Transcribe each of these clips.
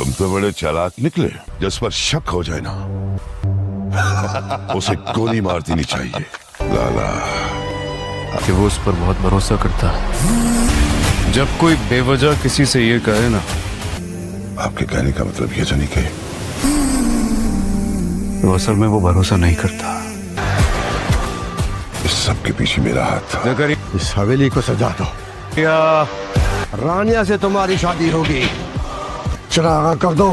तुम तो बड़े चालाक निकले। जिस पर शक हो जाए ना उसे गोली मार देनी चाहिए। लाला कि वो उस पर बहुत भरोसा करता है। जब कोई बेवजह किसी से ये कहे ना, आपके कहने का मतलब ये तो नहीं कि तो असल में वो भरोसा नहीं करता। इस सब के पीछे मेरा हाथ था। इस हवेली को सजा दो, रानिया से तुम्हारी शादी होगी। चरागा कर दो।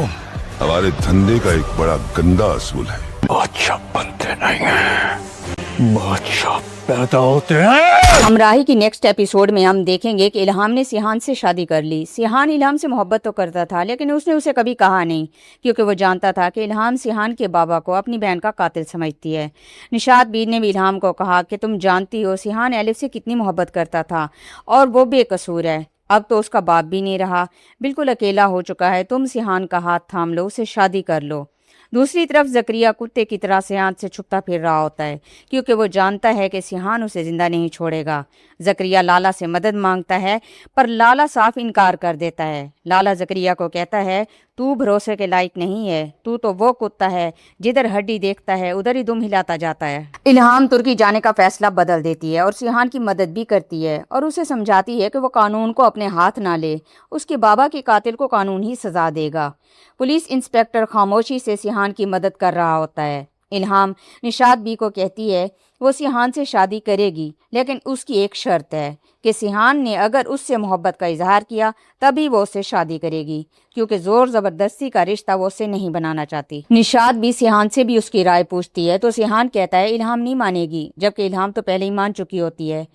हमारे धंधे का एक बड़ा गंदा असूल है, बादशाह बनते नहीं हैं, बादशाह पैदा होते हैं। हमराही की नेक्स्ट एपिसोड में हम देखेंगे कि इल्हाम ने सिहान से शादी कर ली। सिहान इल्हाम से मोहब्बत तो करता था, लेकिन उसने उसे कभी कहा नहीं, क्योंकि वो जानता था कि इल्हाम सिहान के बाबा को अपनी बहन का कातिल समझती है। निशात बीर ने भी इल्हाम को कहा कि तुम जानती हो सिहान एलिफ से कितनी मोहब्बत करता था और वो बेकसूर है। अब तो उसका बाप भी नहीं रहा, बिल्कुल अकेला हो चुका है। तुम सिहान का हाथ थाम लो, उसे शादी कर लो। दूसरी तरफ ज़करिया कुत्ते की तरह सिहान से छुपता फिर रहा होता है, क्योंकि वो जानता है कि सिहान उसे ज़िंदा नहीं छोड़ेगा। ज़करिया लाला से मदद मांगता है, पर लाला साफ इनकार कर देता है। लाला ज़करिया को कहता है, तू भरोसे के लायक नहीं है, तू तो वो कुत्ता है जिधर हड्डी देखता है उधर ही दुम हिलाता जाता है। इल्हाम तुर्की जाने का फैसला बदल देती है और सिहान की मदद भी करती है और उसे समझाती है कि वो कानून को अपने हाथ ना ले, उसके बाबा के कातिल को कानून ही सजा देगा। पुलिस इंस्पेक्टर खामोशी से सिहान की मदद कर रहा होता है। इल्हाम निशात बी को कहती है वो सिहान से शादी करेगी, लेकिन उसकी एक शर्त है कि सिहान ने अगर उससे मोहब्बत का इजहार किया तभी वो उससे शादी करेगी, क्योंकि जोर ज़बरदस्ती का रिश्ता वो उससे नहीं बनाना चाहती। निशात भी सिहान से भी उसकी राय पूछती है, तो सिहान कहता है इल्हाम नहीं मानेगी, जबकि इल्हाम तो पहले ही मान चुकी होती है।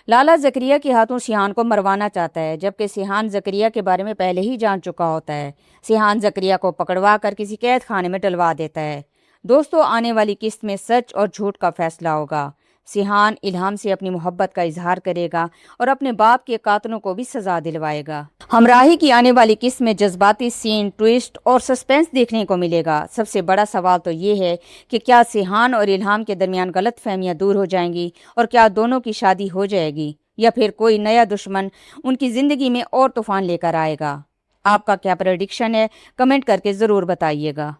लाला ज़करिया के हाथों सिहान को मरवाना चाहता है, जबकि सिहान ज़करिया के बारे में पहले ही जान चुका होता है। सिहान ज़करिया को पकड़वा कर किसी कैद खाने में डलवा देता है। दोस्तों, आने वाली किस्त में सच और झूठ का फैसला होगा। सिहान इल्हाम से अपनी मोहब्बत का इजहार करेगा और अपने बाप के कातलों को भी सजा दिलवाएगा। हमराही की आने वाली किस्त में जज्बाती सीन, ट्विस्ट और सस्पेंस देखने को मिलेगा। सबसे बड़ा सवाल तो ये है कि क्या सिहान और इल्हाम के दरमियान गलत फहमियाँ दूर हो जाएंगी और क्या दोनों की शादी हो जाएगी, या फिर कोई नया दुश्मन उनकी ज़िंदगी में और तूफान लेकर आएगा। आपका क्या प्रेडिक्शन है, कमेंट करके ज़रूर बताइएगा।